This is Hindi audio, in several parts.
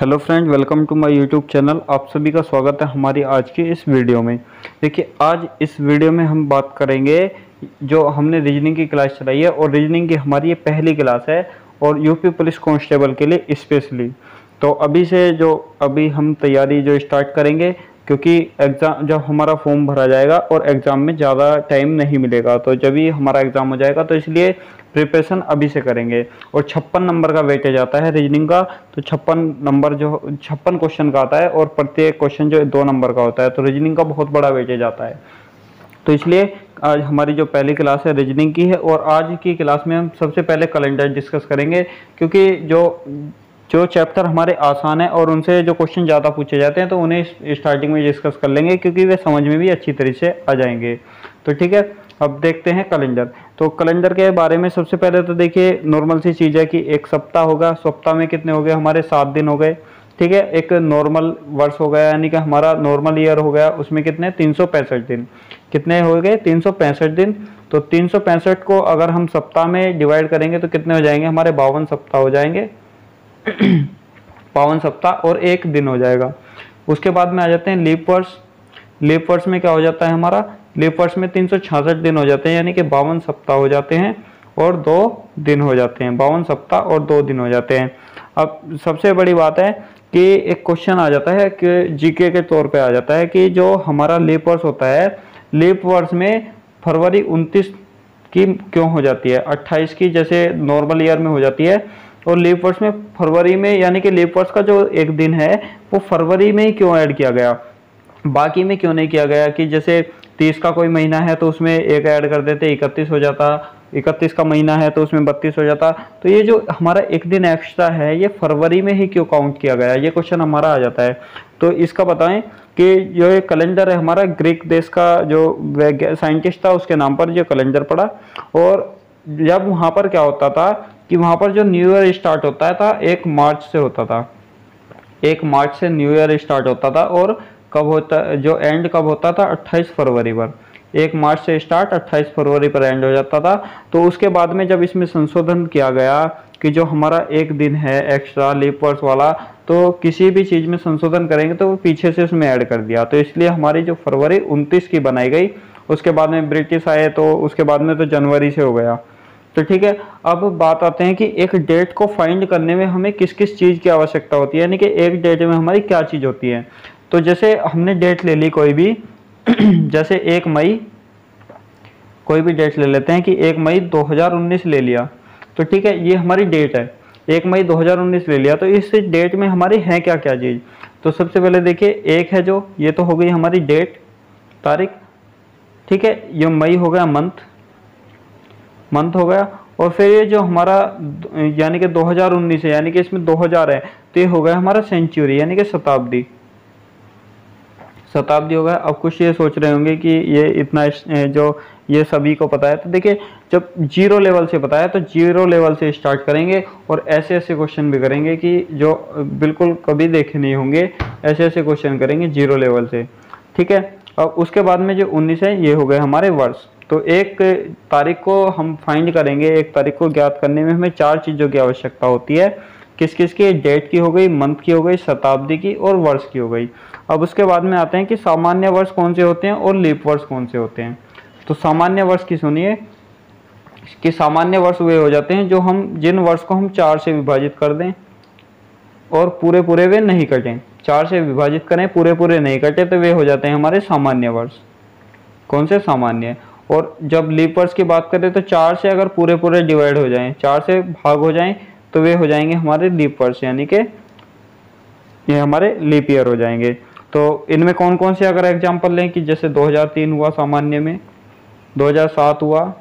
Hello friend, welcome to my YouTube channel. आप सभी का स्वागत है हमारी आज की इस वीडियो में। देखिए, आज इस वीडियो में हम बात करेंगे, जो हमने रीजनिंग की क्लास चलाई है और रीजनिंग की हमारी ये पहली क्लास है और यूपी पुलिस कांस्टेबल के लिए स्पेशली। तो अभी हम तैयारी जो स्टार्ट करेंगे, क्योंकि एग्ज़ाम जब हमारा फॉर्म भरा जाएगा और एग्ज़ाम में ज़्यादा टाइम नहीं मिलेगा, तो जब ही हमारा एग्ज़ाम हो जाएगा तो इसलिए प्रिपरेशन अभी से करेंगे। और 56 नंबर का वेटेज आता है रीजनिंग का, तो 56 क्वेश्चन का आता है और प्रत्येक क्वेश्चन जो 2 नंबर का होता है, तो रीजनिंग का बहुत बड़ा वेटेज आता है। तो इसलिए आज हमारी जो पहली क्लास है रीजनिंग की है, और आज की क्लास में हम सबसे पहले कैलेंडर डिस्कस करेंगे, क्योंकि जो जो चैप्टर हमारे आसान है और उनसे जो क्वेश्चन ज़्यादा पूछे जाते हैं तो उन्हें स्टार्टिंग में डिस्कस कर लेंगे, क्योंकि वे समझ में भी अच्छी तरह से आ जाएंगे। तो ठीक है, अब देखते हैं कैलेंडर। तो कैलेंडर के बारे में सबसे पहले तो देखिए, नॉर्मल सी चीज़ है कि एक सप्ताह होगा। सप्ताह में कितने हो गए हमारे? 7 दिन हो गए। ठीक है, एक नॉर्मल वर्ष हो गया, यानी कि हमारा नॉर्मल ईयर हो गया, उसमें कितने? 365 दिन। कितने हो गए? 365 दिन। तो 365 को अगर हम सप्ताह में डिवाइड करेंगे तो कितने हो जाएंगे हमारे? 52 सप्ताह हो जाएंगे। 52 सप्ताह और एक दिन हो जाएगा। उसके बाद में आ जाते हैं लीप वर्ष। लीप वर्ष में क्या हो जाता है हमारा? लीप वर्ष में 366 दिन हो जाते हैं, यानी कि 52 सप्ताह हो जाते हैं और 2 दिन हो जाते हैं। 52 सप्ताह और 2 दिन हो जाते हैं। अब सबसे बड़ी बात है कि एक क्वेश्चन आ जाता है कि जीके के तौर पे आ जाता है कि जो हमारा लीप वर्ष होता है, लीप वर्ष में फरवरी 29 की क्यों हो जाती है? 28 की जैसे नॉर्मल ईयर में हो जाती है, और लीप वर्ष में फरवरी में, यानी कि लीप वर्ष का जो एक दिन है वो फरवरी में ही क्यों ऐड किया गया, बाकी में क्यों नहीं किया गया? कि जैसे 30 का कोई महीना है तो उसमें एक ऐड कर देते, 31 हो जाता। 31 का महीना है तो उसमें 32 हो जाता। तो ये जो हमारा एक दिन एक्स्ट्रा है, ये फरवरी में ही क्यों काउंट किया गया? ये क्वेश्चन हमारा आ जाता है। तो इसका बताएं कि जो ये कैलेंडर है हमारा, ग्रीक देश का जो साइंटिस्ट था उसके नाम पर जो कैलेंडर पड़ा। और जब वहाँ पर क्या होता था कि वहाँ पर जो न्यू ईयर स्टार्ट होता था 1 मार्च से होता था। 1 मार्च से न्यू ईयर स्टार्ट होता था, और कब होता, जो एंड कब होता था? 28 फरवरी पर। 1 मार्च से स्टार्ट 28 फरवरी पर एंड हो जाता था। तो उसके बाद में जब इसमें संशोधन किया गया कि जो हमारा एक दिन है एक्स्ट्रा लीप वर्ष वाला, तो किसी भी चीज़ में संशोधन करेंगे तो वो पीछे से उसमें ऐड कर दिया। तो इसलिए हमारी जो फरवरी 29 की बनाई गई, उसके बाद में ब्रिटिश आए तो उसके बाद में तो जनवरी से हो गया। तो ठीक है, अब बात आते हैं कि एक डेट को फाइंड करने में हमें किस किस चीज़ की आवश्यकता होती है, यानी कि एक डेट में हमारी क्या चीज़ होती है। तो जैसे हमने डेट ले ली कोई भी जैसे 1 मई, कोई भी डेट ले लेते हैं कि 1 मई 2019 ले लिया। तो ठीक है, ये हमारी डेट है, 1 मई 2019 ले लिया। तो इस डेट में हमारी है क्या क्या चीज़? तो सबसे पहले देखिए, एक है जो, ये तो हो गई हमारी डेट, तारीख। ठीक है, ये मई हो गया, मंथ हो गया। और फिर ये जो हमारा यानी कि 2019 है, यानी कि इसमें 2000 है, तो ये हो गया हमारा सेंचुरी, यानी कि शताब्दी हो गया। अब कुछ ये सोच रहे होंगे कि ये इतना जो ये सभी को पता है, तो देखिए, जब जीरो लेवल से पता है तो जीरो लेवल से स्टार्ट करेंगे, और ऐसे ऐसे क्वेश्चन भी करेंगे कि जो बिल्कुल कभी देखे नहीं होंगे, ऐसे ऐसे क्वेश्चन करेंगे जीरो लेवल से। ठीक है, अब उसके बाद में जो 19 है, ये हो गए हमारे वर्ष। तो एक तारीख को हम फाइंड करेंगे, एक तारीख को ज्ञात करने में हमें 4 चीज़ों की आवश्यकता होती है। किस किस की? डेट की हो गई, मंथ की हो गई, शताब्दी की और वर्ष की हो गई। अब उसके बाद में आते हैं कि सामान्य वर्ष कौन से होते हैं और लीप वर्ष कौन से होते हैं। तो सामान्य वर्ष की सुनिए कि सामान्य वर्ष वे हो जाते हैं जो हम, जिन वर्ष को हम 4 से विभाजित कर दें और पूरे पूरे वे नहीं कटें। 4 से विभाजित करें, पूरे पूरे नहीं कटे, तो वे हो जाते हैं हमारे सामान्य वर्ष। कौन से? सामान्य। और जब लीप वर्ष की बात करें तो 4 से अगर पूरे पूरे डिवाइड हो जाएं, 4 से भाग हो जाएं, तो वे हो जाएंगे हमारे लीप वर्ष, यानी कि ये हमारे लीप ईयर हो जाएंगे। तो इनमें कौन कौन से अगर एग्जांपल लें कि जैसे 2003 हुआ सामान्य में, 2007 हुआ,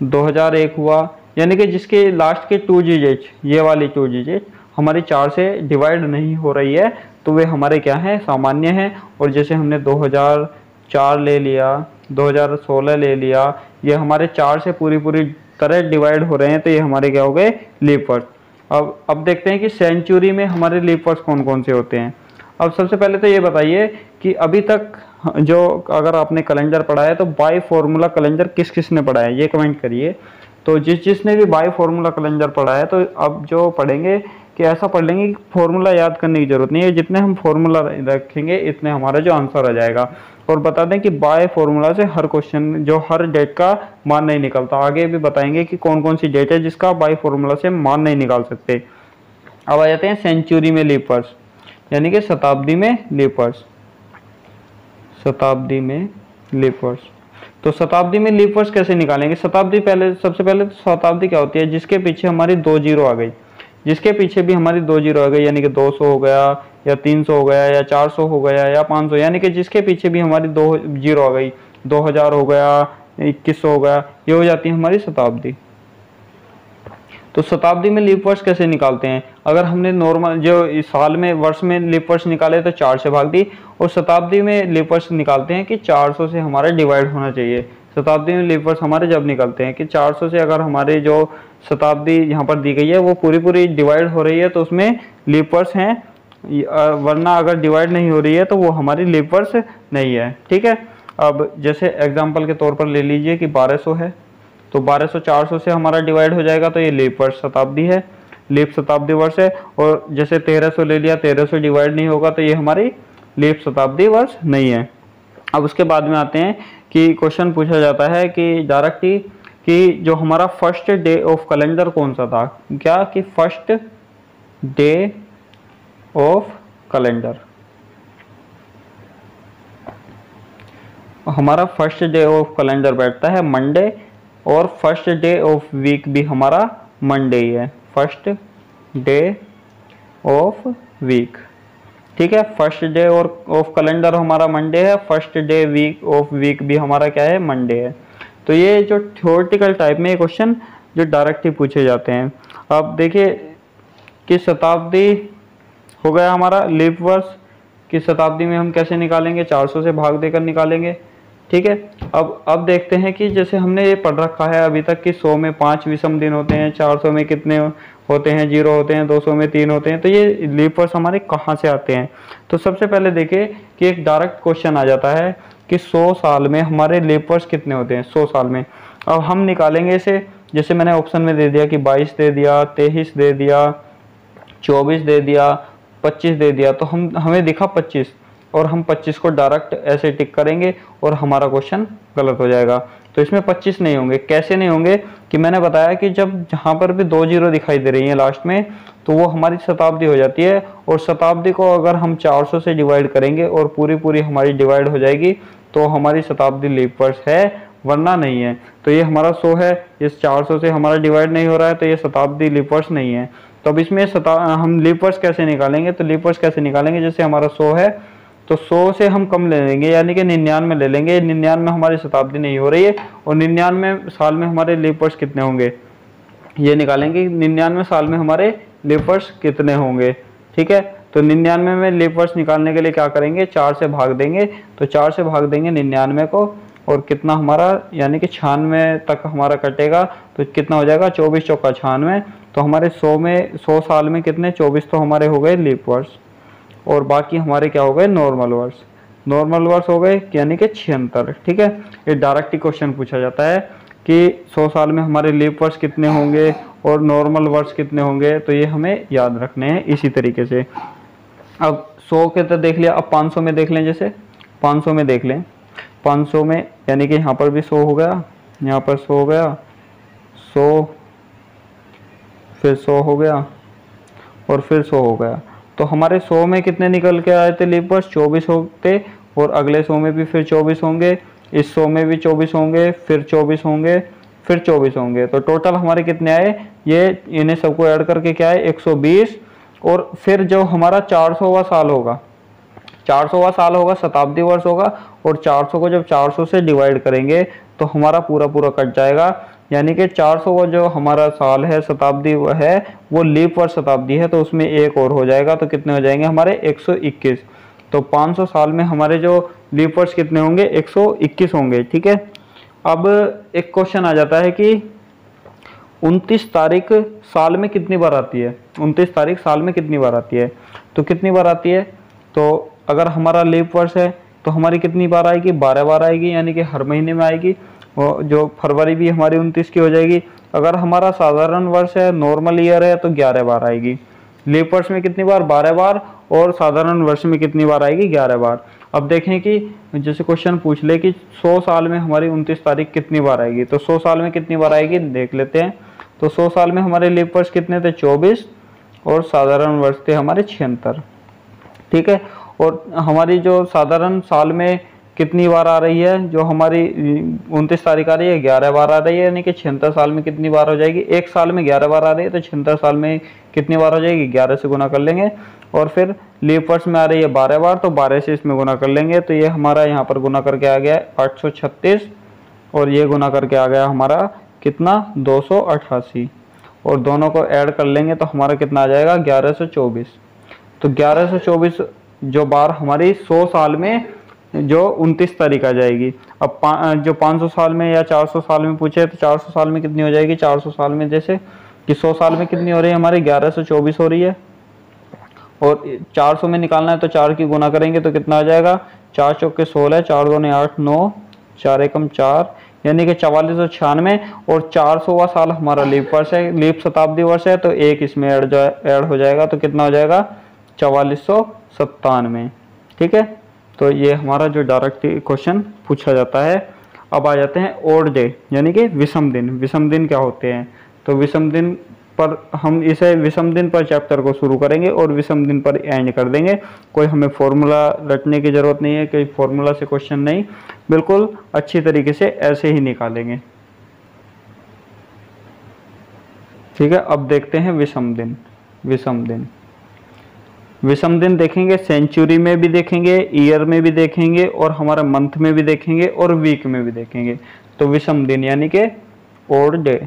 2001 हुआ, यानी कि जिसके लास्ट के 2 डिजिट, ये वाली 2 डिजिट हमारी 4 से डिवाइड नहीं हो रही है, तो वे हमारे क्या हैं? सामान्य हैं। और जैसे हमने 2004 ले लिया, 2016 ले लिया, ये हमारे 4 से पूरी पूरी तरह डिवाइड हो रहे हैं, तो ये हमारे क्या हो गए? लीप वर्ष। अब देखते हैं कि सेंचुरी में हमारे लीप वर्ष कौन कौन से होते हैं। अब सबसे पहले तो ये बताइए कि अभी तक जो, अगर आपने कैलेंडर पढ़ा है तो बाय फॉर्मूला कैलेंडर किस किस ने पढ़ा है, ये कमेंट करिए। तो जिसने भी बाय फॉर्मूला कैलेंडर पढ़ा है, तो अब जो पढ़ेंगे कि ऐसा पढ़ लेंगे कि फॉर्मूला याद करने की जरूरत नहीं है, जितने हम फॉर्मूला रखेंगे इतने हमारा जो आंसर आ जाएगा। और बता दें कि बाय फॉर्मूला से हर क्वेश्चन जो हर डेट का मान नहीं निकलता, आगे भी बताएंगे कि कौन कौन सी डेट है जिसका बाय फॉर्मूला से मान नहीं निकाल सकते। अब आ जाते हैं सेंचुरी में लीप वर्ष, यानी कि शताब्दी में लीप वर्ष। शताब्दी में लीप वर्ष, तो शताब्दी में लीप वर्ष कैसे निकालेंगे? शताब्दी पहले, सबसे पहले तो शताब्दी क्या होती है? जिसके पीछे हमारी 2 जीरो आ गई, जिसके पीछे भी हमारी 2 जीरो आ गई, यानी कि 200 हो गया या 300 हो गया या 400 हो गया या 500, यानी कि जिसके पीछे भी हमारी 2 जीरो आ गई, 2000 हो गया, 2100 हो गया, ये हो जाती है हमारी शताब्दी। तो शताब्दी में लीप वर्ष कैसे निकालते हैं? अगर हमने नॉर्मल जो इस साल में वर्ष में लीप वर्ष निकाले तो 4 से भाग दी, और शताब्दी में लीप वर्ष निकालते हैं कि 400 से हमारा डिवाइड होना चाहिए। शताब्दी में लीप वर्ष हमारे जब निकलते हैं कि 400 से अगर हमारे जो शताब्दी यहाँ पर दी गई है वो पूरी पूरी डिवाइड हो रही है तो उसमें लीप वर्ष हैं, वरना अगर डिवाइड नहीं हो रही है तो वो हमारी लीप वर्ष नहीं है। ठीक है, अब जैसे एग्जाम्पल के तौर पर ले लीजिए कि 1200 है, तो 1200 400 से हमारा डिवाइड हो जाएगा तो ये लीप वर्ष शताब्दी है, लीप शताब्दी वर्ष है। और जैसे 1300 ले लिया, 1300 डिवाइड नहीं होगा तो ये हमारी लीप शताब्दी वर्ष नहीं है। अब उसके बाद में आते हैं कि क्वेश्चन पूछा जाता है कि डायरेक्टली कि जो हमारा फर्स्ट डे ऑफ कैलेंडर कौन सा था? क्या कि फर्स्ट डे ऑफ कैलेंडर, हमारा फर्स्ट डे ऑफ कैलेंडर बैठता है मंडे, और फर्स्ट डे ऑफ वीक भी हमारा मंडे ही है, फर्स्ट डे ऑफ वीक। ठीक है, फर्स्ट डे और ऑफ कैलेंडर हमारा मंडे है, first day week of week भी हमारा क्या है? मंडे है। तो ये जो थ्योरेटिकल टाइप में क्वेश्चन जो डायरेक्ट ही पूछे जाते हैं। अब देखिए कि शताब्दी हो गया हमारा लीप वर्ष, कि शताब्दी में हम कैसे निकालेंगे? 400 से भाग देकर निकालेंगे। ठीक है, अब देखते हैं कि जैसे हमने ये पढ़ रखा है अभी तक कि 100 में 5 विषम दिन होते हैं, 400 में कितने होते हैं? 0 होते हैं, 200 में 3 होते हैं। तो ये लीप वर्ष हमारे कहाँ से आते हैं? तो सबसे पहले देखिए कि एक डायरेक्ट क्वेश्चन आ जाता है कि 100 साल में हमारे लीप वर्ष कितने होते हैं? 100 साल में अब हम निकालेंगे इसे, जैसे मैंने ऑप्शन में दे दिया कि 22 दे दिया, 23 दे दिया, 24 दे दिया, 25 दे दिया, तो हमें दिखा 25, और हम 25 को डायरेक्ट ऐसे टिक करेंगे और हमारा क्वेश्चन गलत हो जाएगा। तो इसमें 25 नहीं होंगे। कैसे नहीं होंगे? कि मैंने बताया कि जब जहाँ पर भी 2 जीरो दिखाई दे रही है लास्ट में, तो वो हमारी शताब्दी हो जाती है, और शताब्दी को अगर हम 400 से डिवाइड करेंगे और पूरी पूरी हमारी डिवाइड हो जाएगी तो हमारी शताब्दी लीप वर्ष है, वरना नहीं है। तो ये हमारा 100 है, इस 400 से हमारा डिवाइड नहीं हो रहा है, तो ये शताब्दी लीप वर्ष नहीं है। तो अब इसमें हम लीप वर्ष कैसे निकालेंगे? तो लीप वर्ष कैसे निकालेंगे? जैसे हमारा 100 है तो 100 से हम कम ले लेंगे, यानी कि 99 ले लेंगे। 99 हमारी शताब्दी नहीं हो रही है, और 99 साल में हमारे लीप वर्ष कितने होंगे ये निकालेंगे। 99 साल में हमारे लीप वर्ष कितने होंगे? ठीक है, तो 99 में लीप वर्ष निकालने के लिए क्या करेंगे? 4 से भाग देंगे। तो 4 से भाग देंगे 99 को, और कितना हमारा, यानी कि 96 तक हमारा कटेगा, तो कितना हो जाएगा? 24 चौका 96। तो हमारे 100 साल में कितने? 24 तो हमारे हो गए लीप वर्ष, और बाकी हमारे क्या हो गए? नॉर्मल वर्ष। नॉर्मल वर्ष हो गए यानी कि 76। ठीक है, ये डायरेक्ट क्वेश्चन पूछा जाता है कि 100 साल में हमारे लीप वर्ष कितने होंगे और नॉर्मल वर्ष कितने होंगे, तो ये हमें याद रखने हैं इसी तरीके से। अब 100 के तो देख लिया, अब 500 में देख लें। जैसे 500 में देख लें, 500 में यानी कि यहाँ पर भी 100 हो गया, यहाँ पर 100 हो गया, 100 फिर 100 हो गया, और फिर 100 हो गया। तो हमारे 100 में कितने निकल के आए थे लीप वर्ष? 24 होते, और अगले 100 में भी फिर 24 होंगे, इस 100 में भी 24 होंगे, फिर 24 होंगे, फिर 24 होंगे। तो टोटल हमारे कितने आए? ये इन्हें सबको ऐड करके क्या है? 120। और फिर जो हमारा 400वां साल होगा, 400वां साल होगा, शताब्दी वर्ष होगा, और 400 को जब 400 से डिवाइड करेंगे तो हमारा पूरा पूरा कट जाएगा, यानी कि 400 जो हमारा साल है, शताब्दी है, वो लीप वर्ष शताब्दी है, तो उसमें एक और हो जाएगा, तो कितने हो जाएंगे हमारे? 121। तो 500 साल में हमारे जो लीप वर्ष कितने होंगे? 121 होंगे। ठीक है, अब एक क्वेश्चन आ जाता है कि 29 तारीख साल में कितनी बार आती है? 29 तारीख साल में कितनी बार आती है? तो कितनी बार आती है? तो अगर हमारा लीप वर्ष है तो हमारी कितनी बार आएगी? 12 बार आएगी, यानी कि हर महीने में आएगी। और जो फरवरी भी हमारी 29 की हो जाएगी। अगर हमारा साधारण वर्ष है, नॉर्मल ईयर है, तो 11 बार आएगी। लीप वर्ष में कितनी बार, 12 बार, और साधारण वर्ष में कितनी बार आएगी, 11 बार। अब देखें कि जैसे क्वेश्चन पूछ ले कि 100 साल में हमारी 29 तारीख कितनी बार आएगी, तो 100 साल में कितनी बार आएगी देख लेते हैं। तो 100 साल में हमारे लीप वर्ष कितने थे, 24, और साधारण वर्ष थे हमारे 76। ठीक है, और हमारी जो साधारण साल में कितनी बार आ रही है, जो हमारी 29 तारीख आ रही है, 11 बार आ रही है, यानी कि 76 साल में कितनी बार हो जाएगी, एक साल में 11 बार आ रही है, तो 76 साल में कितनी बार हो जाएगी, 11 से गुना कर लेंगे। और फिर लीप वर्ष में आ रही है 12 बार, तो 12 से इसमें गुना कर लेंगे, तो ये हमारा यहाँ पर गुना करके आ गया 836, और ये गुना करके आ गया हमारा कितना, 288, और दोनों को ऐड कर लेंगे तो हमारा कितना आ जाएगा, 1124। तो 1124 जो बार हमारी 100 साल में जो 29 तारीख आ जाएगी। अब जो 500 साल में या 400 साल में पूछे तो 400 साल में कितनी हो जाएगी, 400 साल में जैसे कि 100 साल में कितनी हो रही है हमारी, 1124 हो रही है, और 400 में निकालना है तो 4 की गुना करेंगे तो कितना आ जाएगा, 4 चौके 16, 4 दूने 8, 9, 4 एकम 4, यानी कि 4496। और 400वां साल हमारा लीप वर्ष है, लीप शताब्दी वर्ष है, तो एक इसमें ऐड हो जाएगा, तो कितना हो जाएगा, 4497। ठीक है, तो ये हमारा जो डायरेक्ट क्वेश्चन पूछा जाता है। अब आ जाते हैं ओड डे, यानी कि विषम दिन। विषम दिन क्या होते हैं, तो विषम दिन पर हम इसे विषम दिन पर चैप्टर को शुरू करेंगे और विषम दिन पर एंड कर देंगे। कोई हमें फॉर्मूला रटने की ज़रूरत नहीं है, कोई फॉर्मूला से क्वेश्चन नहीं, बिल्कुल अच्छी तरीके से ऐसे ही निकालेंगे। ठीक है, अब देखते हैं विषम दिन। विषम दिन, विषम दिन देखेंगे, सेंचुरी में भी देखेंगे, ईयर में भी देखेंगे, और हमारा मंथ में भी देखेंगे, और वीक में भी देखेंगे। तो विषम दिन यानी कि ओड डे,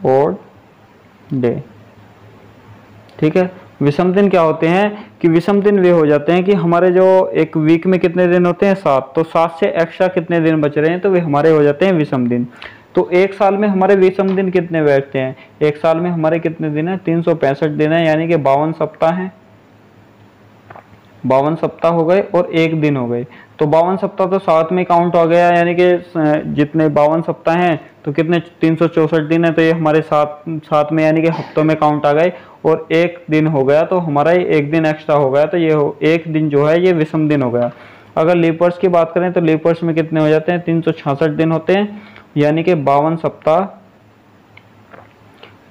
ओड डे। ठीक है, विषम दिन क्या होते हैं कि विषम दिन वे हो जाते हैं कि हमारे जो एक वीक में कितने दिन होते हैं, 7, तो 7 से एक्स्ट्रा कितने दिन बच रहे हैं, तो वे हमारे हो जाते हैं विषम दिन। तो एक साल में हमारे विषम दिन कितने बैठते हैं, एक साल में हमारे कितने दिन है, 365 दिन है, यानी कि 52 सप्ताह हैं। 52 सप्ताह हो गए और एक दिन हो गए, तो 52 सप्ताह तो साथ में काउंट हो गया, यानी कि जितने 52 सप्ताह हैं तो कितने 364 दिन है, तो ये हमारे साथ में यानी कि हफ्तों में काउंट आ गए, और एक दिन हो गया तो हमारा एक दिन एक्स्ट्रा हो गया, तो ये एक दिन जो है ये विषम दिन हो गया। अगर लीप वर्ष की बात करें तो लीप वर्ष में कितने हो जाते हैं, 366 दिन होते हैं, यानी कि 52 सप्ताह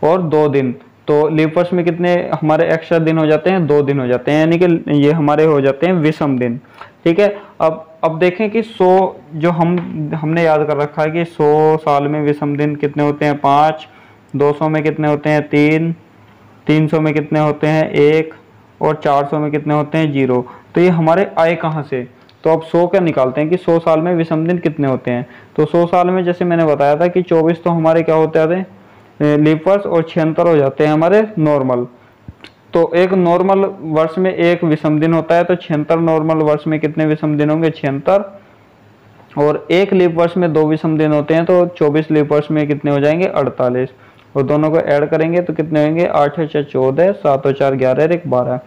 और 2 दिन। तो लीप वर्ष में कितने हमारे एक्स्ट्रा दिन हो जाते हैं, 2 दिन हो जाते हैं, यानी कि ये हमारे हो जाते हैं विषम दिन। ठीक है, अब देखें कि 100 जो हमने याद कर रखा है कि 100 साल में विषम दिन कितने होते हैं, 5, 200 में कितने होते हैं, 3, 300 में कितने होते हैं, 1, और 400 में कितने होते हैं, 0। तो ये हमारे आए कहाँ से, तो अब 100 का निकालते हैं कि 100 साल में विषम दिन कितने होते हैं। तो 100 साल में जैसे मैंने बताया था कि 24 तो हमारे क्या होते हैं लीप वर्ष, और 76 हो जाते हैं हमारे नॉर्मल। तो एक नॉर्मल वर्ष में एक विषम दिन होता है, तो 76 नॉर्मल वर्ष में कितने विषम दिन होंगे, 76, और एक लीप वर्ष में 2 विषम दिन होते हैं, तो 24 लीप वर्ष में कितने हो जाएंगे, 48, और दोनों को ऐड करेंगे तो कितने होंगे, 8 × 6 = 14, 7 × 4 = 11, और 1 12।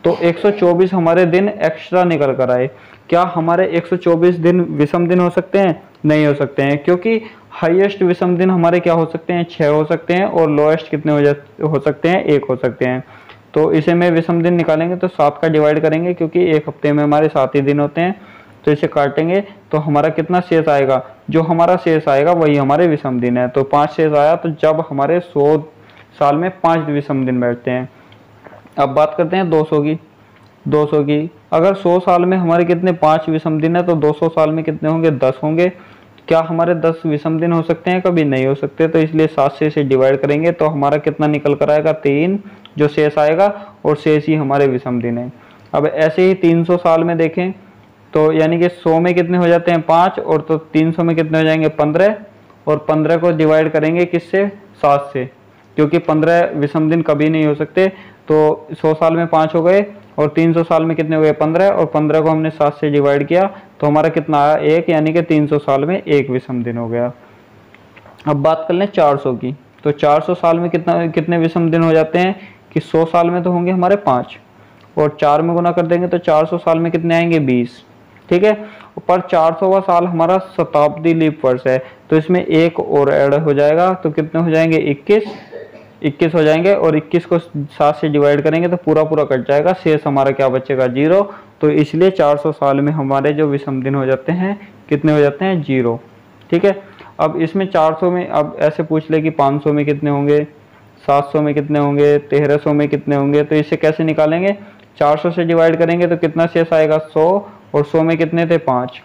तो 124 हमारे दिन एक्स्ट्रा निकल कर आए। क्या हमारे 124 दिन विषम दिन हो सकते हैं, नहीं हो सकते हैं, क्योंकि हाईएस्ट विषम दिन हमारे क्या हो सकते हैं, 6 हो सकते हैं, और लोएस्ट कितने हो सकते हैं, 1 हो सकते हैं। तो इसे में विषम दिन निकालेंगे तो 7 का डिवाइड करेंगे, क्योंकि एक हफ्ते में हमारे 7 ही दिन होते हैं, तो इसे काटेंगे तो हमारा कितना शेष आएगा, जो हमारा शेष आएगा वही हमारे विषम दिन है। तो 5 शेष आया, तो जब हमारे 100 साल में 5 विषम दिन बैठते हैं। अब बात करते हैं 200 की। 200 की, अगर 100 साल में हमारे कितने 5 विषम दिन है, तो 200 साल में कितने होंगे, 10 होंगे। क्या हमारे 10 विषम दिन हो सकते हैं, कभी नहीं हो सकते, तो इसलिए 7 से इसे डिवाइड करेंगे तो हमारा कितना निकल कर आएगा, 3, जो शेष आएगा, और शेष ही हमारे विषम दिन है। अब ऐसे ही 300 साल में देखें तो यानी कि 100 में कितने हो जाते हैं, 5, और तो 300 में कितने हो जाएंगे, 15, और 15 को डिवाइड करेंगे किससे, 7 से, क्योंकि 15 विषम दिन कभी नहीं हो सकते। तो 100 साल में 5 हो गए, और 300 साल में कितने हो गए, 15, और 15 को हमने 7 से डिवाइड किया तो हमारा कितना आया, 1, यानी कि 300 साल में 1 विषम दिन हो गया। अब बात कर लें 400 की, तो 400 साल में कितने विषम दिन हो जाते हैं कि 100 साल में तो होंगे हमारे 5, और 4 में गुना कर देंगे तो 400 साल में कितने आएंगे, 20। ठीक है, पर 400वां साल हमारा शताब्दी लीप वर्ष है, तो इसमें एक और ऐड हो जाएगा, तो कितने हो जाएंगे, 21, 21 हो जाएंगे और 21 को 7 से डिवाइड करेंगे तो पूरा पूरा कट जाएगा, शेष हमारा क्या बचेगा 0। तो इसलिए 400 साल में हमारे जो विषम दिन हो जाते हैं कितने हो जाते हैं 0। ठीक है, अब इसमें 400 में अब ऐसे पूछ ले कि 500 में कितने होंगे, 700 में कितने होंगे, 1300 में कितने होंगे, तो इसे कैसे निकालेंगे, 400 से डिवाइड करेंगे तो कितना शेष आएगा 100 और 100 में कितने थे 5।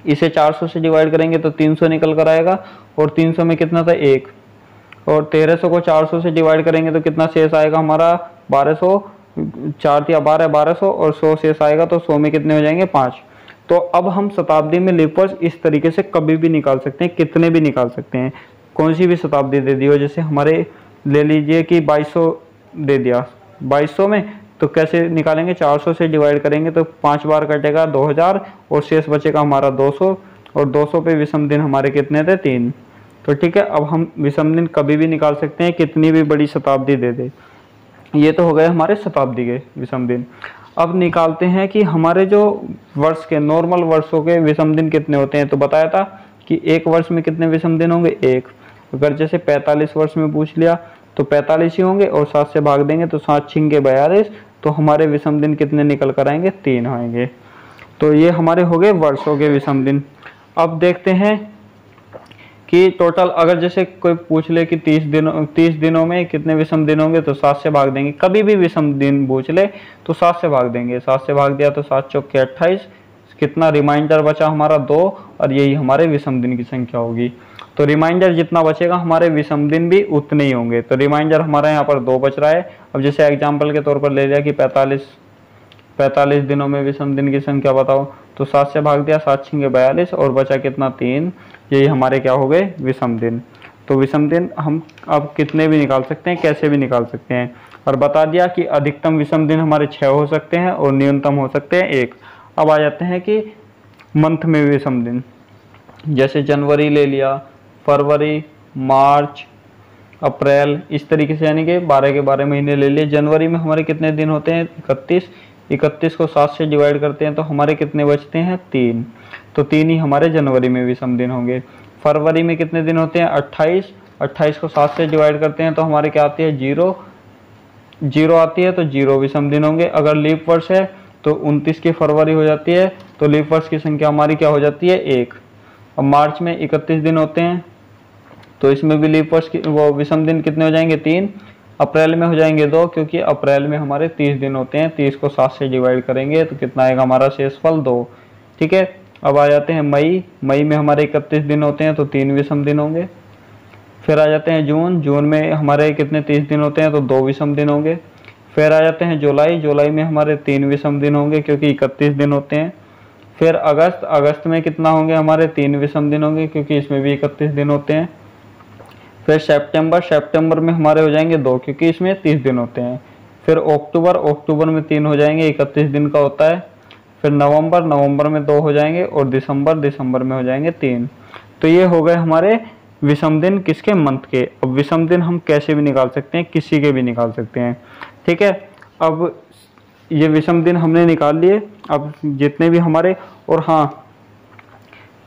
इसे 400 से डिवाइड करेंगे तो 300 निकल कर आएगा और 300 में कितना था 1 और 1300 को 400 से डिवाइड करेंगे तो कितना शेष आएगा हमारा 1200, 4 या 12 1200 और 100 शेष आएगा तो 100 में कितने हो जाएंगे 5। तो अब हम शताब्दी में लीप वर्ष इस तरीके से कभी भी निकाल सकते हैं, कितने भी निकाल सकते हैं, कौन सी भी शताब्दी दे दी हो। जैसे हमारे ले लीजिए कि 2200 दे दिया, 2200 में तो कैसे निकालेंगे, 400 से डिवाइड करेंगे तो 5 बार कटेगा 2000 और शेष बचेगा हमारा 200 और 200 पे विषम दिन हमारे कितने थे 3। तो ठीक है, अब हम विषम दिन कभी भी निकाल सकते हैं, कितनी भी बड़ी शताब्दी दे दे। ये तो हो गए हमारे शताब्दी के विषम दिन। अब निकालते हैं कि हमारे जो वर्ष के नॉर्मल वर्षों के विषम दिन कितने होते हैं। तो बताया था कि एक वर्ष में कितने विषम दिन होंगे 1। अगर जैसे 45 वर्ष में पूछ लिया तो 45 ही होंगे और 7 से भाग देंगे तो 7 छिंगे 42, तो हमारे विषम दिन कितने निकल कर आएंगे 3 आएंगे। तो ये हमारे हो गए वर्षों के विषम दिन। अब देखते हैं कि टोटल अगर जैसे कोई पूछ ले कि 30 दिनों में कितने विषम दिन होंगे तो 7 से भाग देंगे। कभी भी विषम दिन पूछ ले तो 7 से भाग देंगे, 7 से भाग दिया तो 7 चौके 28, कितना रिमाइंडर बचा हमारा 2 और यही हमारे विषम दिन की संख्या होगी। तो रिमाइंडर जितना बचेगा हमारे विषम दिन भी उतने ही होंगे। तो रिमाइंडर हमारा यहाँ पर 2 बच रहा है। अब जैसे एग्जाम्पल के तौर पर ले लिया कि 45 दिनों में विषम दिन की संख्या बताओ, तो 7 से भाग दिया, 7 छिंगे 42 और बचा कितना 3, यही हमारे क्या हो गए विषम दिन। तो विषम दिन हम अब कितने भी निकाल सकते हैं, कैसे भी निकाल सकते हैं। और बता दिया कि अधिकतम विषम दिन हमारे 6 हो सकते हैं और न्यूनतम हो सकते हैं 1। अब आ जाते हैं कि मंथ में विषम दिन, जैसे जनवरी ले लिया, फरवरी, मार्च, अप्रैल, इस तरीके से यानी कि 12 के 12 महीने ले लिए। जनवरी में हमारे कितने दिन होते हैं 31 को 7 से डिवाइड करते हैं तो हमारे कितने बचते हैं 3, तो 3 ही हमारे जनवरी में विषम दिन होंगे। फरवरी में कितने दिन होते हैं 28 को 7 से डिवाइड करते हैं तो हमारे क्या आती है 0 आती है, तो 0 विषम दिन होंगे। अगर लीप वर्ष है तो 29 की फरवरी हो जाती है तो लीप वर्ष की संख्या हमारी क्या हो जाती है 1। अब मार्च में 31 दिन होते हैं तो इसमें भी लीप वर्ष की वो विषम दिन कितने हो जाएंगे 3। अप्रैल में हो जाएंगे 2 क्योंकि अप्रैल में हमारे 30 दिन होते हैं, 30 को 7 से डिवाइड करेंगे तो कितना आएगा हमारा शेषफल 2। ठीक है, अब आ जाते हैं मई में हमारे 31 दिन होते हैं तो 3 विषम दिन होंगे। फिर आ जाते हैं जून में हमारे कितने 30 दिन होते हैं तो 2 विषम दिन होंगे। फिर आ जाते हैं जुलाई में हमारे 3 विषम दिन होंगे क्योंकि 31 दिन होते हैं। फिर अगस्त में कितना होंगे हमारे 3 विषम दिन होंगे क्योंकि इसमें भी 31 दिन होते हैं। फिर सितंबर में हमारे हो जाएंगे 2 क्योंकि इसमें 30 दिन होते हैं। फिर अक्टूबर में 3 हो जाएंगे, 31 दिन का होता है। फिर नवंबर में 2 हो जाएंगे और दिसंबर में हो जाएंगे 3। तो ये हो गए हमारे विषम दिन किसके मंथ के। अब विषम दिन हम कैसे भी निकाल सकते हैं, किसी के भी निकाल सकते हैं। ठीक है, अब ये विषम दिन हमने निकाल लिए। अब जितने भी हमारे, और हाँ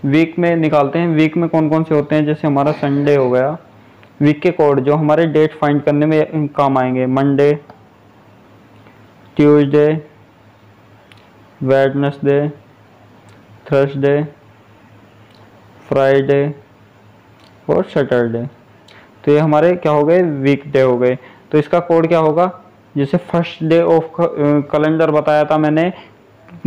वीक में निकालते हैं। वीक में कौन कौन से होते हैं, जैसे हमारा संडे हो गया। वीक के कोड जो हमारे डेट फाइंड करने में काम आएंगे, Monday, Tuesday, Wednesday, Thursday, Friday और सैटरडे। तो ये हमारे क्या हो गए वीकडे हो गए। तो इसका कोड क्या होगा, जैसे फर्स्ट डे ऑफ कैलेंडर बताया था मैंने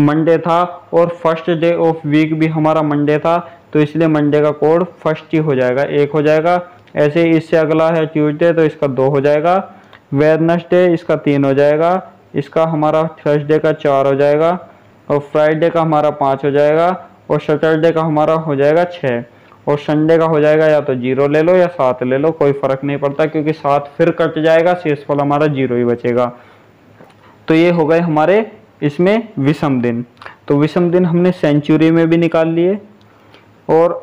मंडे था और फर्स्ट डे ऑफ वीक भी हमारा मंडे था, तो इसलिए मंडे का कोड फर्स्ट ही हो जाएगा, 1 हो जाएगा। ऐसे ही इससे अगला है ट्यूसडे तो इसका 2 हो जाएगा। वेडनेसडे इसका 3 हो जाएगा। इसका हमारा थर्सडे का 4 हो जाएगा और फ्राइडे का हमारा 5 हो जाएगा और सैटरडे का हमारा हो जाएगा 6 और संडे का हो जाएगा या तो 0 ले लो या 7 ले लो, कोई फर्क नहीं पड़ता क्योंकि 7 फिर कट जाएगा, शेषफल हमारा 0 ही बचेगा। तो ये हो गए हमारे इसमें विषम दिन। तो विषम दिन हमने सेंचुरी में भी निकाल लिए और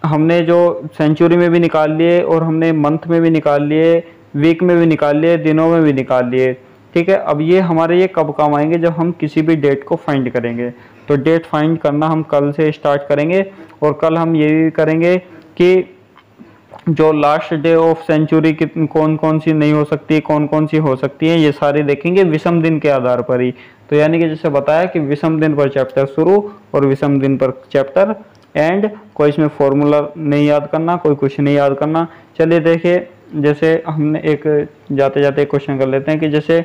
हमने जो सेंचुरी में भी निकाल लिए और हमने मंथ में भी निकाल लिए, वीक में भी निकाल लिए, दिनों में भी निकाल लिए। ठीक है, अब ये हमारे ये कब काम आएंगे, जब हम किसी भी डेट को फाइंड करेंगे। तो डेट फाइंड करना हम कल से स्टार्ट करेंगे और कल हम ये भी करेंगे कि जो लास्ट डे ऑफ सेंचुरी कौन कौन सी नहीं हो सकती, कौन कौन सी हो सकती है, ये सारे देखेंगे विषम दिन के आधार पर ही। तो यानी कि जैसे बताया कि विषम दिन पर चैप्टर शुरू और विषम दिन पर चैप्टर एंड। कोई इसमें फॉर्मूला नहीं याद करना, कोई कुछ नहीं याद करना। चलिए देखिए, जैसे हमने एक जाते जाते क्वेश्चन कर लेते हैं कि जैसे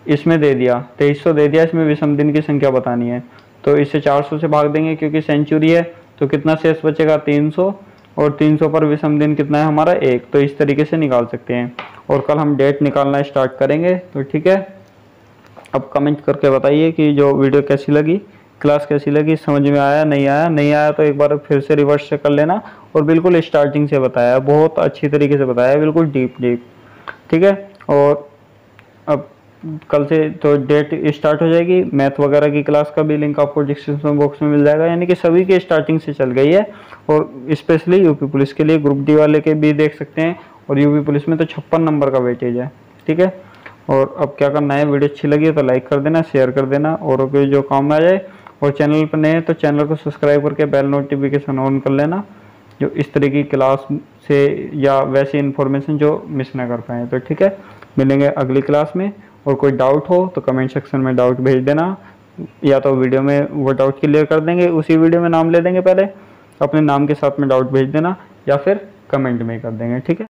इसमें दे दिया 2300 दे दिया, इसमें विषम दिन की संख्या बतानी है। तो इसे 400 से भाग देंगे क्योंकि सेंचुरी है, तो कितना शेष बचेगा 300, और 300 पर विषम दिन कितना है हमारा 1। तो इस तरीके से निकाल सकते हैं। और कल हम डेट निकालना स्टार्ट करेंगे। तो ठीक है, अब कमेंट करके बताइए कि जो वीडियो कैसी लगी, क्लास कैसी लगी, समझ में आया नहीं आया। नहीं आया तो एक बार फिर से रिवर्स से कर लेना। और बिल्कुल स्टार्टिंग से बताया, बहुत अच्छी तरीके से बताया, बिल्कुल डीप। ठीक है, और अब कल से तो डेट स्टार्ट हो जाएगी। मैथ वगैरह की क्लास का भी लिंक आपको डिस्क्रिप्शन बॉक्स में मिल जाएगा। यानी कि सभी की स्टार्टिंग से चल गई है। और स्पेशली यूपी पुलिस के लिए, ग्रुप डी वाले के भी देख सकते हैं। और यूपी पुलिस में तो 56 नंबर का वेटेज है। ठीक है, और अब क्या करना है, वीडियो अच्छी लगी तो लाइक कर देना, शेयर कर देना, औरों के जो काम में आ जाए। और चैनल पर नए हैं तो चैनल को सब्सक्राइब करके बेल नोटिफिकेशन ऑन कर लेना, जो इस तरह की क्लास से या वैसी इन्फॉर्मेशन जो मिस ना कर पाए। तो ठीक है, मिलेंगे अगली क्लास में। और कोई डाउट हो तो कमेंट सेक्शन में डाउट भेज देना, या तो वीडियो में वो डाउट क्लियर कर देंगे, उसी वीडियो में नाम ले देंगे, पहले अपने नाम के साथ में डाउट भेज देना, या फिर कमेंट में कर देंगे। ठीक है।